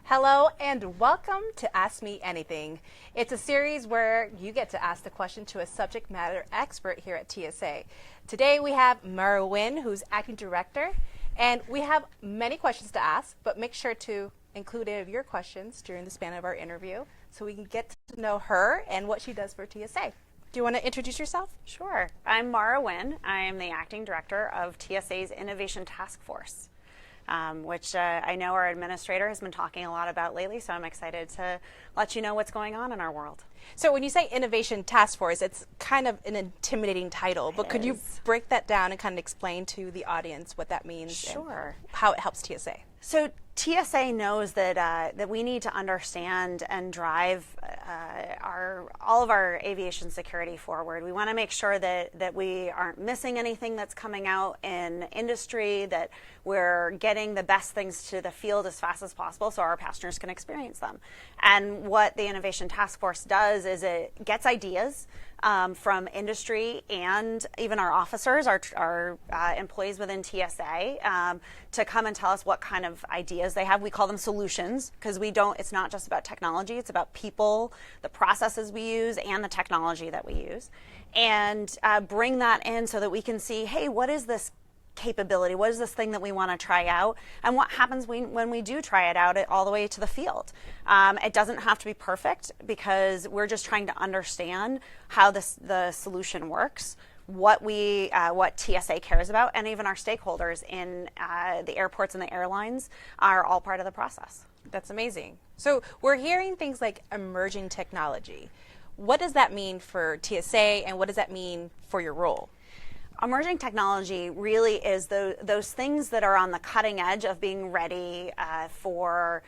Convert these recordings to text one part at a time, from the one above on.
Hello and welcome to Ask Me Anything. It's a series where you get to ask the question to a subject matter expert here at TSA. Today we have Mara Nguyen, who's acting director, and we have many questions to ask, but make sure to include any of your questions during the span of our interview so we can get to know her and what she does for TSA. Do you want to introduce yourself? Sure. I'm Mara Nguyen. I am the acting director of TSA's Innovation Task Force. Which I know our administrator has been talking a lot about lately, so I'm excited to let you know what's going on in our world. So when you say Innovation Task Force, it's kind of an intimidating title, but could you break that down and kind of explain to the audience what that means? Sure. And how it helps TSA? So TSA knows that we need to understand and drive all of our aviation security forward. We want to make sure that we aren't missing anything that's coming out in industry, that we're getting the best things to the field as fast as possible so our passengers can experience them. And what the Innovation Task Force does is it gets ideas from industry and even our officers, our employees within TSA, to come and tell us what kind of ideas they have. We call them solutions because it's not just about technology, it's about people, the processes we use, and the technology that we use. And bring that in so that we can see, hey, what is this capability? What is this thing that we want to try out? And what happens when we do try it out all the way to the field? It doesn't have to be perfect because we're just trying to understand how the solution works, what TSA cares about, and even our stakeholders in the airports and the airlines are all part of the process. That's amazing. So we're hearing things like emerging technology. What does that mean for TSA and what does that mean for your role? Emerging technology really is those things that are on the cutting edge of being ready for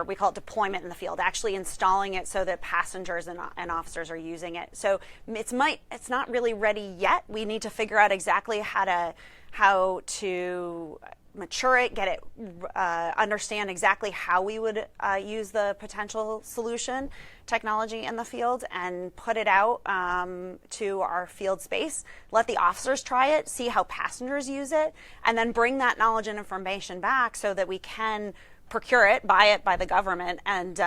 we call it deployment in the field, actually installing it so that passengers and officers are using it. So it's not really ready yet. We need to figure out exactly how to mature it, get it, understand exactly how we would use the potential solution technology in the field and put it out to our field space, let the officers try it, see how passengers use it, and then bring that knowledge and information back so that we can procure it, buy it by the government, and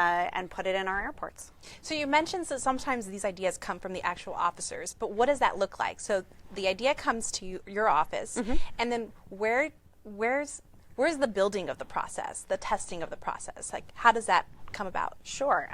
put it in our airports. So you mentioned that sometimes these ideas come from the actual officers, but what does that look like? So the idea comes to your office, and then where's the building of the process, the testing of the process? Like, how does that come about? Sure.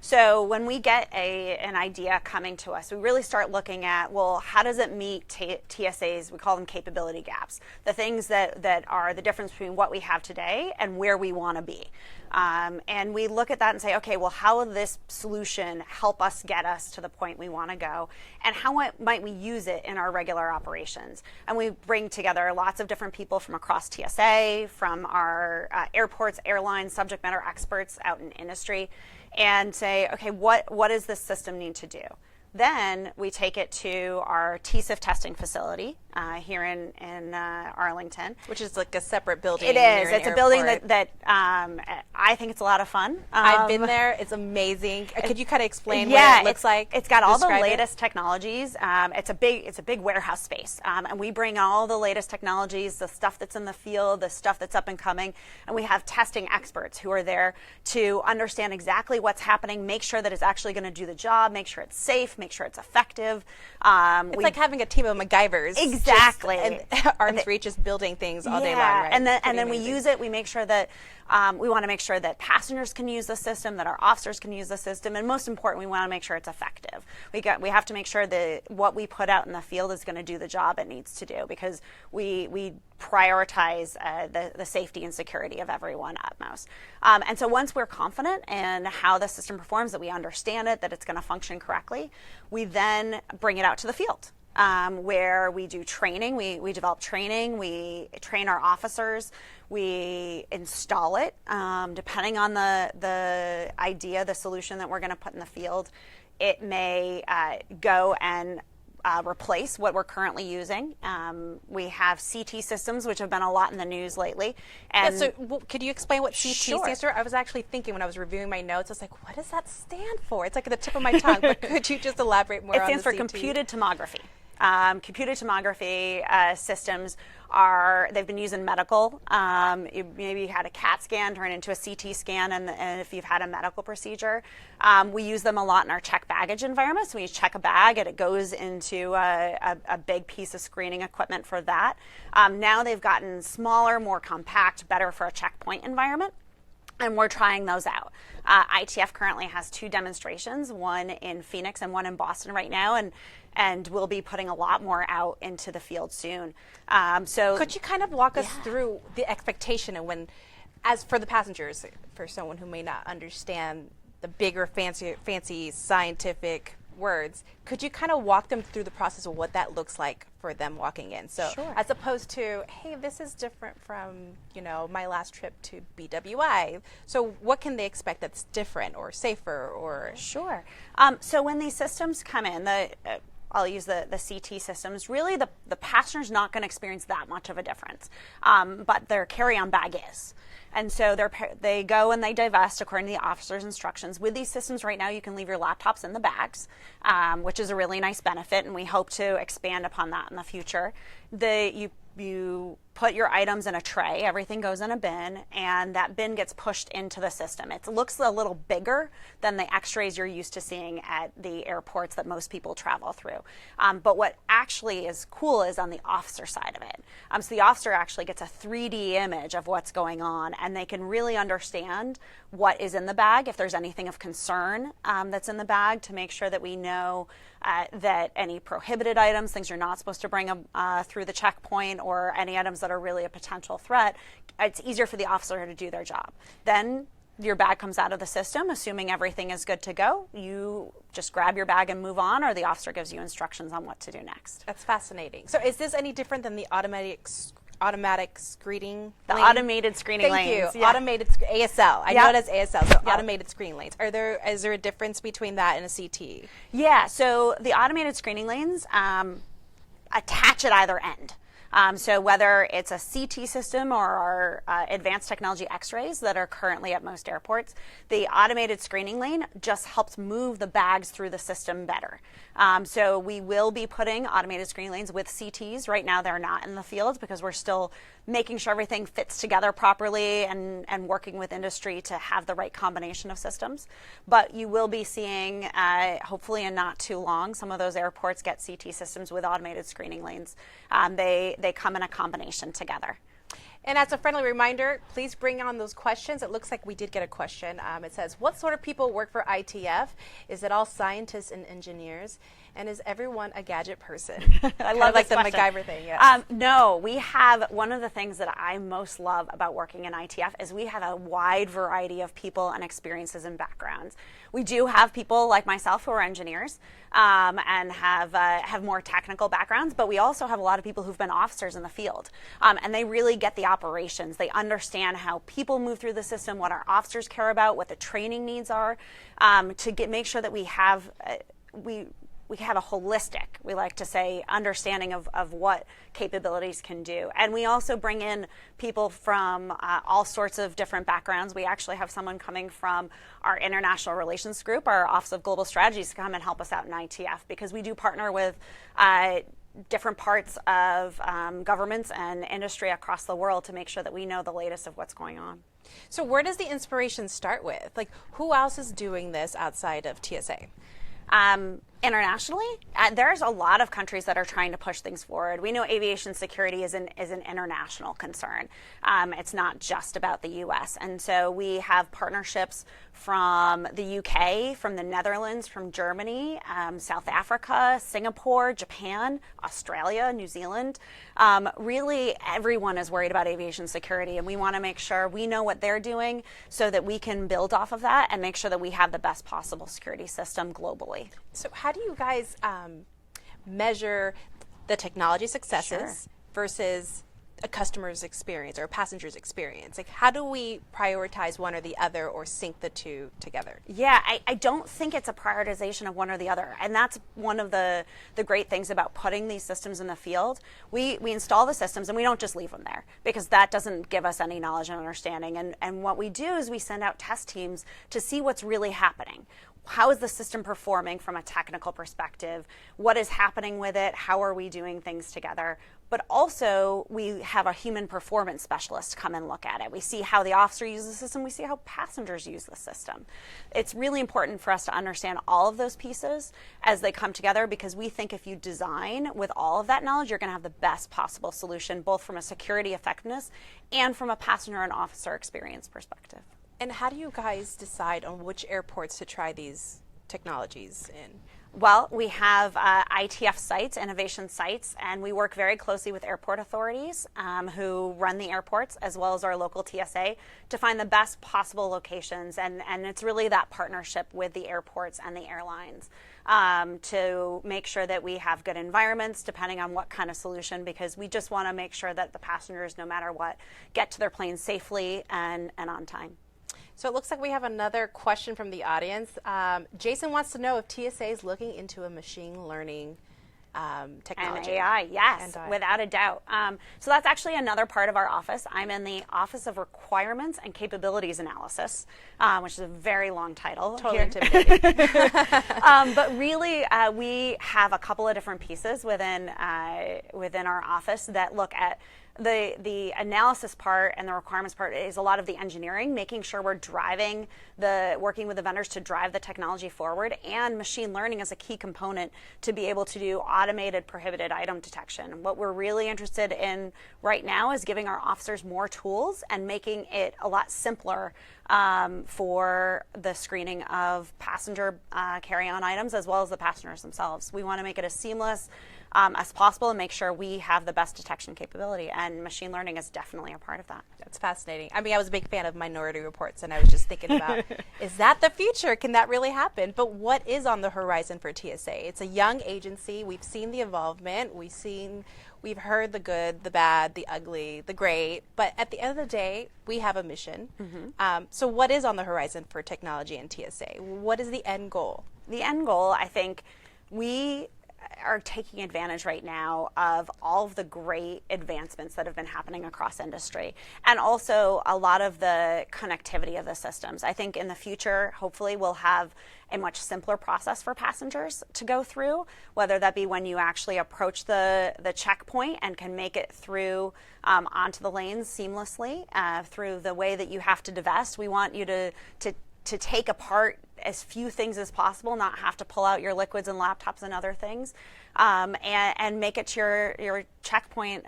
So when we get an idea coming to us, we really start looking at, well, how does it meet TSA's, we call them capability gaps, the things that are the difference between what we have today and where we want to be. And we look at that and say, okay, well, how will this solution help us get us to the point we want to go? And how might we use it in our regular operations? And we bring together lots of different people from across TSA, from our airports, airlines, subject matter experts out in industry, and say, okay, what does this system need to do? Then we take it to our TSIF testing facility here in Arlington. Which is like a separate building. It is. It's a building that I think it's a lot of fun. I've been there. It's amazing. Could you kind of explain what it looks like? It's got all the latest technologies. It's a big warehouse space, and we bring all the latest technologies, the stuff that's in the field, the stuff that's up and coming, and we have testing experts who are there to understand exactly what's happening, make sure that it's actually going to do the job, make sure it's safe, make sure it's effective. It's like having a team of MacGyvers. Exactly. And arms reach is building things all day long, right? And then we use it. We make sure that we want to make sure that passengers can use the system, that our officers can use the system, and most important, we want to make sure it's effective. We have to make sure that what we put out in the field is going to do the job it needs to do because we prioritize the safety and security of everyone utmost. And so once we're confident in how the system performs, that we understand it, that it's going to function correctly, we then bring it out to the field. Where we do training, we develop training, we train our officers, we install it, depending on the idea, the solution that we're going to put in the field. It may go and replace what we're currently using. We have CT systems, which have been a lot in the news lately. And so could you explain what CT Sure. stands for? I was actually thinking when I was reviewing my notes, I was like, what does that stand for? It's like at the tip of my tongue, but could you just elaborate more on the It stands for CT? computed tomography. Computed tomography systems they've been used in medical. Maybe you had a CAT scan turn into a CT scan, and if you've had a medical procedure. We use them a lot in our check baggage environment. So when you check a bag, it goes into a big piece of screening equipment for that. Now they've gotten smaller, more compact, better for a checkpoint environment. And we're trying those out. ITF currently has 2 demonstrations, one in Phoenix and one in Boston right now, and we'll be putting a lot more out into the field soon. So could you kind of walk us through the expectation and as for the passengers, for someone who may not understand the bigger, fancy scientific words, could you kind of walk them through the process of what that looks like for them walking in? So as opposed to, hey, this is different from, my last trip to BWI. So what can they expect that's different or safer or? Sure. So when these systems come in, I'll use the CT systems, really the passenger's not going to experience that much of a difference, but their carry-on bag is. And so they go and they divest according to the officer's instructions. With these systems right now, you can leave your laptops in the bags, which is a really nice benefit, and we hope to expand upon that in the future. You put your items in a tray, everything goes in a bin, and that bin gets pushed into the system. It looks a little bigger than the x-rays you're used to seeing at the airports that most people travel through. But what actually is cool is on the officer side of it. So the officer actually gets a 3D image of what's going on, and they can really understand what is in the bag, if there's anything of concern that's in the bag, to make sure that we know that any prohibited items, things you're not supposed to bring through the checkpoint, or any items that are really a potential threat, it's easier for the officer to do their job. Then your bag comes out of the system, assuming everything is good to go. You just grab your bag and move on, or the officer gives you instructions on what to do next. That's fascinating. So is this any different than the automatic screening The lane? automated screening Thank lanes. you. Yeah. Automated ASL. I know it as ASL, so automated screening lanes. Is there a difference between that and a CT? Yeah, so the automated screening lanes attach at either end. So whether it's a CT system or our advanced technology x-rays that are currently at most airports, the automated screening lane just helps move the bags through the system better. So we will be putting automated screening lanes with CTs. Right now they're not in the field because we're still making sure everything fits together properly and working with industry to have the right combination of systems. But you will be seeing, hopefully in not too long, some of those airports get CT systems with automated screening lanes. They come in a combination together. And as a friendly reminder, please bring on those questions. It looks like we did get a question. It says, what sort of people work for ITF? Is it all scientists and engineers? And is everyone a gadget person? I love like this the question. MacGyver thing. Yes. No, we have one of the things that I most love about working in ITF is we have a wide variety of people and experiences and backgrounds. We do have people like myself who are engineers and have more technical backgrounds, but we also have a lot of people who've been officers in the field, and they really get the operations. They understand how people move through the system, what our officers care about, what the training needs are, to make sure that we have a holistic, we like to say, understanding of what capabilities can do. And we also bring in people from all sorts of different backgrounds. We actually have someone coming from our international relations group, our Office of Global Strategies, to come and help us out in ITF, because we do partner with different parts of governments and industry across the world to make sure that we know the latest of what's going on. So where does the inspiration start with? Like, who else is doing this outside of TSA? Internationally, there's a lot of countries that are trying to push things forward. We know aviation security is an international concern. It's not just about the U.S. And so we have partnerships from the UK, from the Netherlands, from Germany, South Africa, Singapore, Japan, Australia, New Zealand. Really, everyone is worried about aviation security, and we want to make sure we know what they're doing so that we can build off of that and make sure that we have the best possible security system globally. So how do you guys measure the technology successes versus a customer's experience or a passenger's experience? Like, how do we prioritize one or the other or sync the two together? Yeah, I don't think it's a prioritization of one or the other. And that's one of the great things about putting these systems in the field. We install the systems and we don't just leave them there, because that doesn't give us any knowledge and understanding. And what we do is we send out test teams to see what's really happening. how is the system performing from a technical perspective? What is happening with it? How are we doing things together? But also, we have a human performance specialist come and look at it. We see how the officer uses the system. We see how passengers use the system. It's really important for us to understand all of those pieces as they come together, because we think if you design with all of that knowledge, you're going to have the best possible solution, both from a security effectiveness and from a passenger and officer experience perspective. And how do you guys decide on which airports to try these technologies in? Well, we have ITF sites, innovation sites, and we work very closely with airport authorities who run the airports, as well as our local TSA, to find the best possible locations. And it's really that partnership with the airports and the airlines to make sure that we have good environments, depending on what kind of solution, because we just want to make sure that the passengers, no matter what, get to their planes safely and on time. So it looks like we have another question from the audience. Jason wants to know if TSA is looking into a machine learning technology. And AI, yes, without a doubt. So that's actually another part of our office. I'm in the Office of Requirements and Capabilities Analysis, which is a very long title. Totally intimidating. But really, we have a couple of different pieces within our office that look at the analysis part, and the requirements part is a lot of the engineering, making sure we're working with the vendors to drive the technology forward, and machine learning is a key component to be able to do automated prohibited item detection. What we're really interested in right now is giving our officers more tools and making it a lot simpler for the screening of passenger carry-on items, as well as the passengers themselves. We want to make it as seamless as possible and make sure we have the best detection capability, and machine learning is definitely a part of that. That's fascinating. I mean, I was a big fan of Minority Reports, and I was just thinking about, is that the future? Can that really happen? But what is on the horizon for TSA? It's a young agency. We've seen the involvement. We've heard the good, the bad, the ugly, the great. But at the end of the day, we have a mission. Mm-hmm. So what is on the horizon for technology and TSA? What is the end goal? The end goal, I think, we are taking advantage right now of all of the great advancements that have been happening across industry, and also a lot of the connectivity of the systems. I think in the future, hopefully, we'll have a much simpler process for passengers to go through, whether that be when you actually approach the checkpoint and can make it through onto the lanes seamlessly through the way that you have to divest. We want you to take apart as few things as possible, not have to pull out your liquids and laptops and other things, and make it to your checkpoint,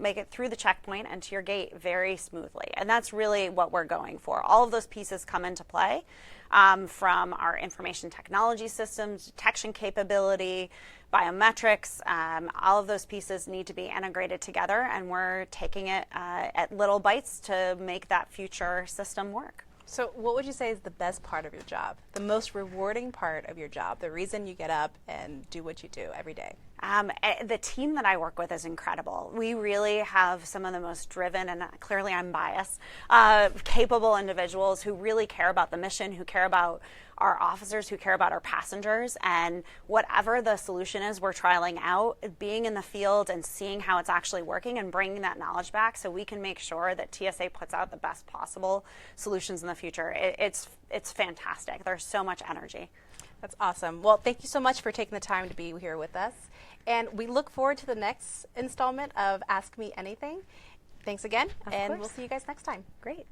make it through the checkpoint and to your gate very smoothly. And that's really what we're going for. All of those pieces come into play from our information technology systems, detection capability, biometrics. All of those pieces need to be integrated together, and we're taking it at little bites to make that future system work. So what would you say is the best part of your job, the most rewarding part of your job, the reason you get up and do what you do every day? The team that I work with is incredible. We really have some of the most driven, and clearly I'm biased, capable individuals who really care about the mission, who care about our officers, who care about our passengers, and whatever the solution is we're trialing out, being in the field and seeing how it's actually working and bringing that knowledge back so we can make sure that TSA puts out the best possible solutions in the future. It's fantastic. There's so much energy. That's awesome. Well, thank you so much for taking the time to be here with us. And we look forward to the next installment of Ask Me Anything. Thanks again, and we'll see you guys next time. Great.